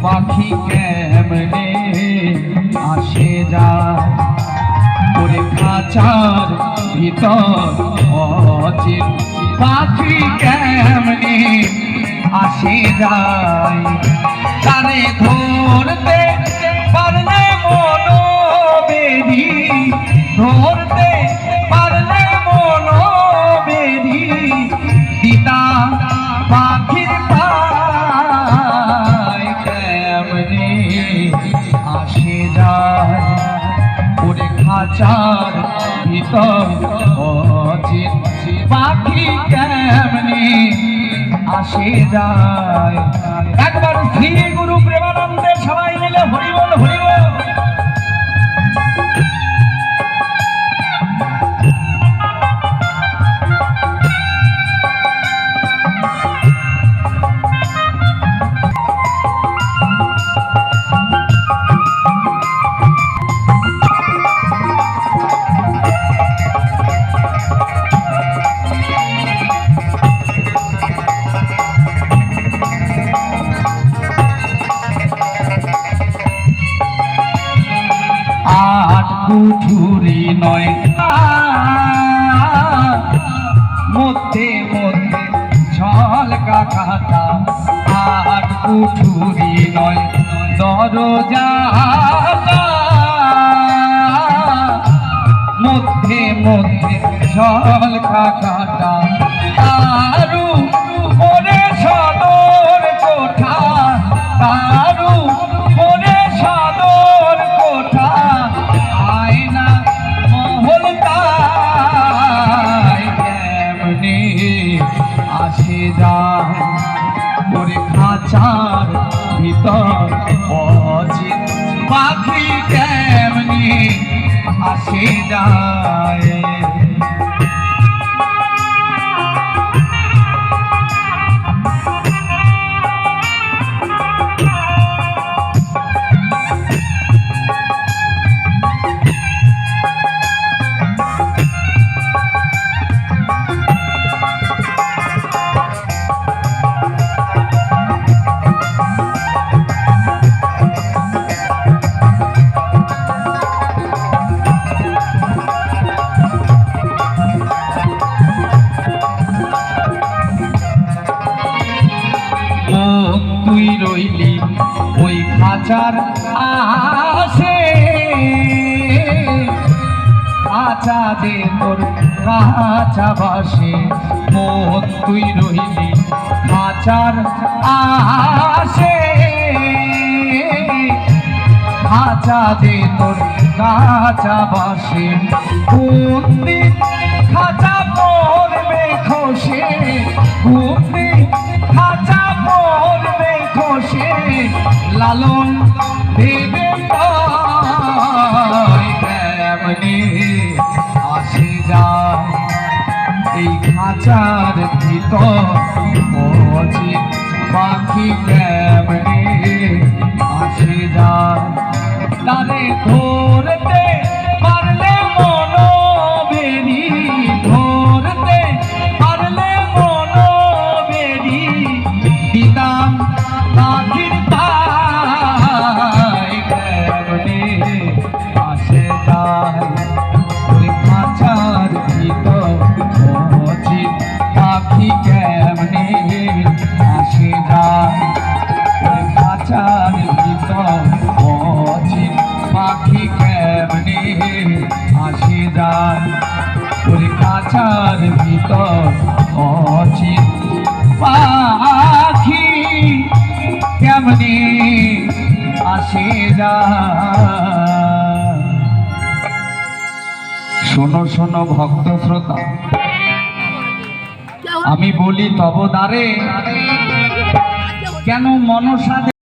পাখি কেমনে আসে যায় ওরে খাঁচার ভিতর অচিন পাখি কেমনে আসে যায় তারে ধরতে পারলে মনো বেরি ধরতে পারলে মনো বেরি দিতা পাখির পায় কেমনে আসে যায় ওরে খাঁচার ভিতর অচিন পাখি কেমনে আসে যায় একবার শ্রী গুরু প্রেমানন্দের সবাই মিলে হরি বল হরি বল কুঠুরি নয় মধ্যে মধ্যে ঝলকা কাটা আর কুঠুরি নয় দরজা মধ্যে মধ্যে ঝলকা কাটা তারু ওরে সদর কোঠা তারু ওরে সদর কোঠা আয়না মহল তাই কেমনে আসে যায় ওরে খাঁচার ভিতর অচিন পাখি কেমনে আসে যায় তুই রইলি ওই খাঁচার আসে খাঁচা যে তোর খাঁচা বাসে মন তুই রইলি খাঁচার আসে খাঁচা যে তোর খাঁচা বাসে কুন্দি খাঁচা পড়বে খসে কুন্দি খাঁচা পড়বে খসে লালন দেবে কেমনে আসে যায় এই খাঁচার ভিতর অচিন পাখি কেমনে আসে যায় তারে ধরতে পারলে মনো বেরি ধরতে পারলে মনো বেরি দিতাম পাখির পায় কেমনে আসে যায় ওরে খাঁচার ভিতর অচিন পাখি কেমনে আসে যায় ওরে খাঁচার ভিতর অচিন পাখি কেমনে আসে যায় ওরে খাঁচার ভিতর অচিন পাখি কেমনে আসে যায় শোনো শোনো ভক্ত শ্রোতা আমি বলি তব দ্বারে কেন মনসা